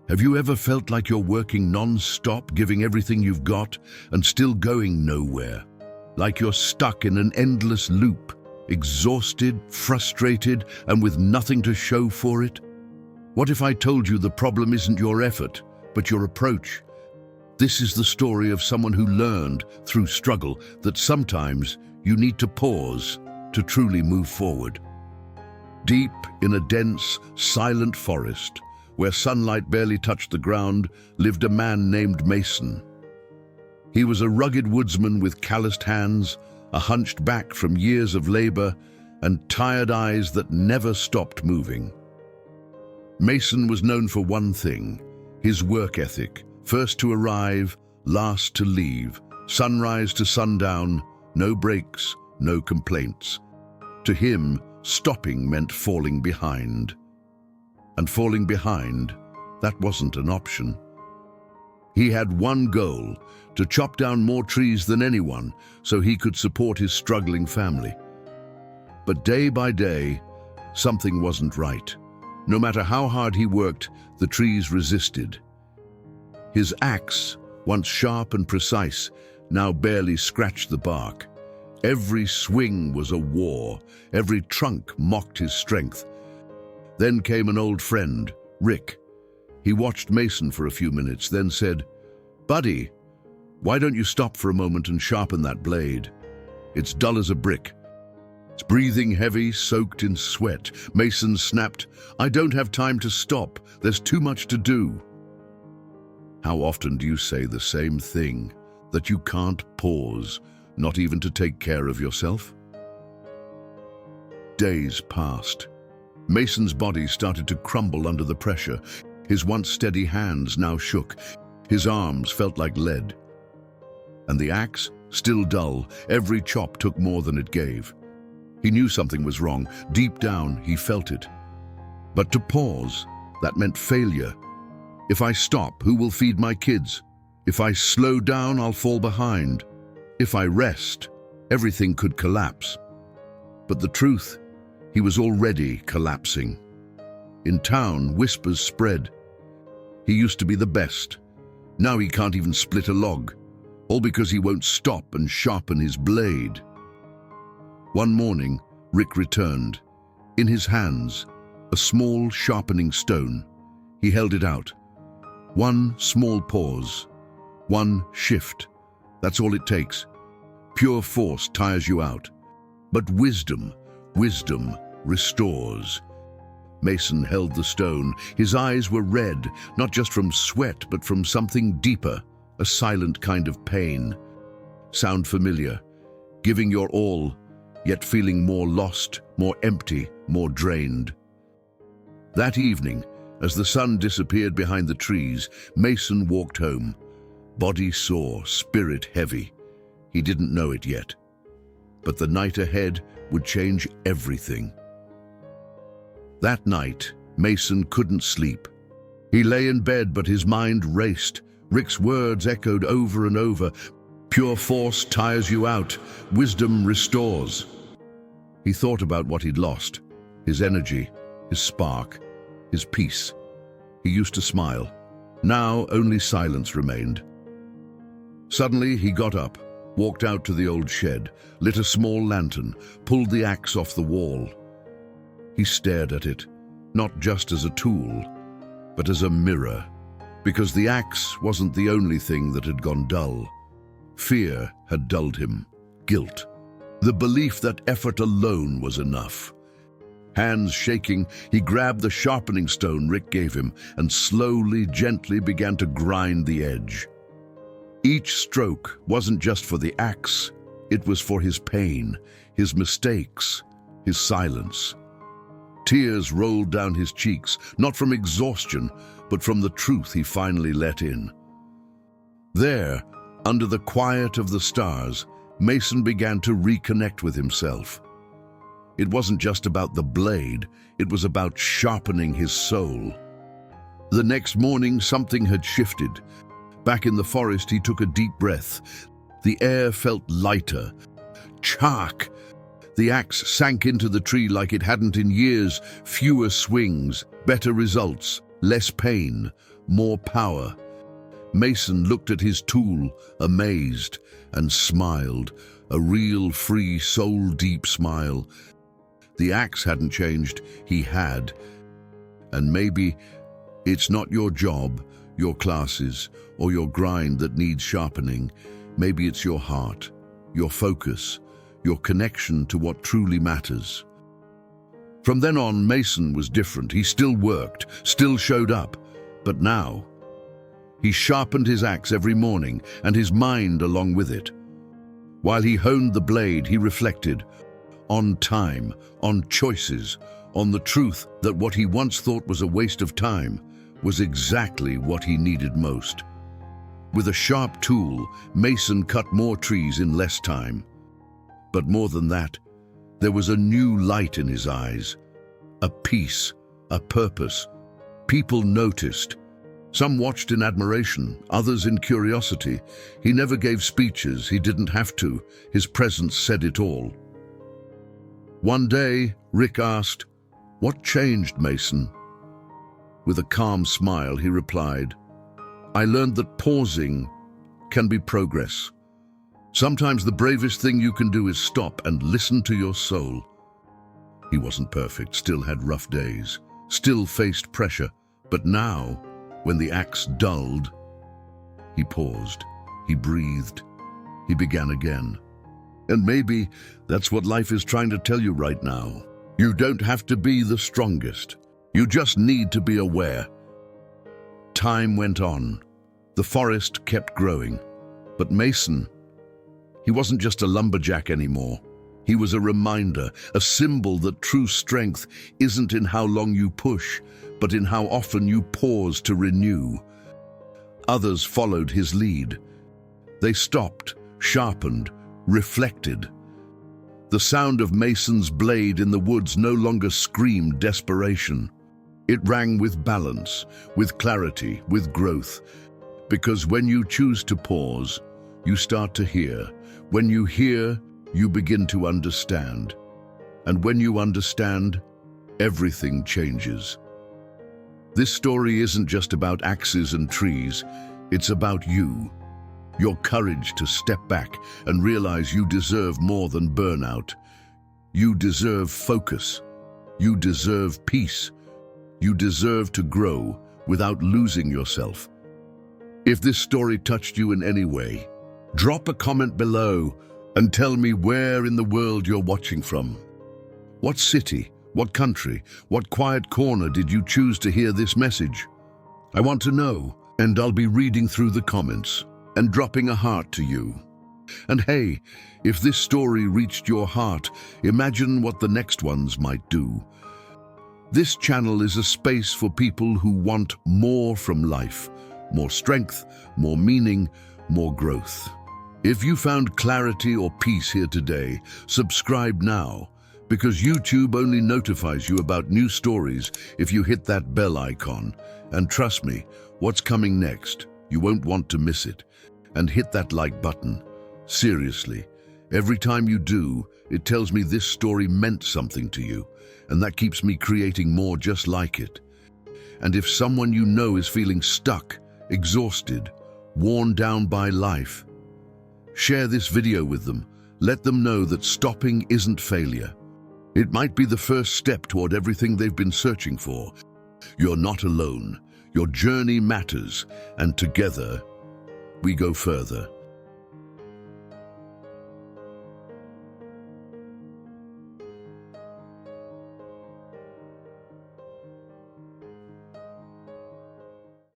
Have you ever felt like you're working non-stop, giving everything you've got, and still going nowhere? Like you're stuck in an endless loop, exhausted, frustrated, and with nothing to show for it? What if I told you the problem isn't your effort, but your approach? This is the story of someone who learned, through struggle, that sometimes you need to pause to truly move forward. Deep in a dense, silent forest, where sunlight barely touched the ground, lived a man named Mason. He was a rugged woodsman with calloused hands, a hunched back from years of labor, and tired eyes that never stopped moving. Mason was known for one thing: his work ethic. First to arrive, last to leave, sunrise to sundown, no breaks, no complaints. To him, stopping meant falling behind. And falling behind, that wasn't an option. He had one goal: to chop down more trees than anyone so he could support his struggling family. But day by day, something wasn't right. No matter how hard he worked, the trees resisted. His axe, once sharp and precise, now barely scratched the bark. Every swing was a war, every trunk mocked his strength. Then came an old friend, Rick. He watched Mason for a few minutes, then said, "Buddy, why don't you stop for a moment and sharpen that blade? It's dull as a brick." Breathing heavy, soaked in sweat, Mason snapped, "I don't have time to stop. There's too much to do." How often do you say the same thing, that you can't pause, not even to take care of yourself? Days passed. Mason's body started to crumble under the pressure. His once steady hands now shook. His arms felt like lead. And the axe, still dull, every chop took more than it gave. He knew something was wrong. Deep down, he felt it. But to pause, that meant failure. If I stop, who will feed my kids? If I slow down, I'll fall behind. If I rest, everything could collapse. But the truth, he was already collapsing. In town, whispers spread. He used to be the best. Now he can't even split a log, all because he won't stop and sharpen his blade. One morning, Rick returned. In his hands, a small sharpening stone. He held it out. One small pause, one shift. That's all it takes. Pure force tires you out. But wisdom restores. Mason held the stone. His eyes were red, not just from sweat, but from something deeper, a silent kind of pain. Sound familiar? Giving your all, yet feeling more lost, more empty, more drained. That evening, as the sun disappeared behind the trees, Mason walked home. Body sore, spirit heavy. He didn't know it yet. But the night ahead would change everything. That night, Mason couldn't sleep. He lay in bed, but his mind raced. Rick's words echoed over and over. Pure force tires you out. Wisdom restores. He thought about what he'd lost. His energy, his spark, his peace. He used to smile. Now only silence remained. Suddenly he got up, walked out to the old shed, lit a small lantern, pulled the axe off the wall. He stared at it, not just as a tool, but as a mirror, because the axe wasn't the only thing that had gone dull. Fear had dulled him, guilt, the belief that effort alone was enough. Hands shaking, he grabbed the sharpening stone Rick gave him and slowly, gently began to grind the edge. Each stroke wasn't just for the axe, it was for his pain, his mistakes, his silence. Tears rolled down his cheeks, not from exhaustion, but from the truth he finally let in. There, under the quiet of the stars, Mason began to reconnect with himself. It wasn't just about the blade, it was about sharpening his soul. The next morning, something had shifted. Back in the forest, he took a deep breath. The air felt lighter. Chark! The axe sank into the tree like it hadn't in years. Fewer swings, better results, less pain, more power. Mason looked at his tool, amazed, and smiled, a real free soul-deep smile. The axe hadn't changed, he had. And maybe it's not your job, your classes, or your grind that needs sharpening. Maybe it's your heart, your focus, your connection to what truly matters. From then on, Mason was different. He still worked, still showed up. But now, he sharpened his axe every morning, and his mind along with it. While he honed the blade, he reflected on time, on choices, on the truth that what he once thought was a waste of time was exactly what he needed most. With a sharp tool, Mason cut more trees in less time. But more than that, there was a new light in his eyes, a peace, a purpose. People noticed. Some watched in admiration, others in curiosity. He never gave speeches, he didn't have to. His presence said it all. One day, Rick asked, "What changed, Mason?" With a calm smile, he replied, "I learned that pausing can be progress. Sometimes the bravest thing you can do is stop and listen to your soul." He wasn't perfect, still had rough days, still faced pressure, but now, when the axe dulled, he paused, he breathed, he began again. And maybe that's what life is trying to tell you right now. You don't have to be the strongest. You just need to be aware. Time went on. The forest kept growing. But Mason, he wasn't just a lumberjack anymore. He was a reminder, a symbol that true strength isn't in how long you push, but in how often you pause to renew. Others followed his lead. They stopped, sharpened, reflected. The sound of Mason's blade in the woods no longer screamed desperation. It rang with balance, with clarity, with growth. Because when you choose to pause, you start to hear. When you hear, you begin to understand. And when you understand, everything changes. This story isn't just about axes and trees, it's about you. Your courage to step back and realize you deserve more than burnout. You deserve focus. You deserve peace. You deserve to grow without losing yourself. If this story touched you in any way, drop a comment below and tell me where in the world you're watching from. What city, what country, what quiet corner did you choose to hear this message? I want to know, and I'll be reading through the comments and dropping a heart to you. And hey, if this story reached your heart, imagine what the next ones might do. This channel is a space for people who want more from life, more strength, more meaning, more growth. If you found clarity or peace here today, subscribe now, because YouTube only notifies you about new stories if you hit that bell icon. And trust me, what's coming next, you won't want to miss it. And hit that like button. Seriously, every time you do, it tells me this story meant something to you, and that keeps me creating more just like it. And if someone you know is feeling stuck, exhausted, worn down by life, share this video with them. Let them know that stopping isn't failure. It might be the first step toward everything they've been searching for. You're not alone. Your journey matters, and together, we go further.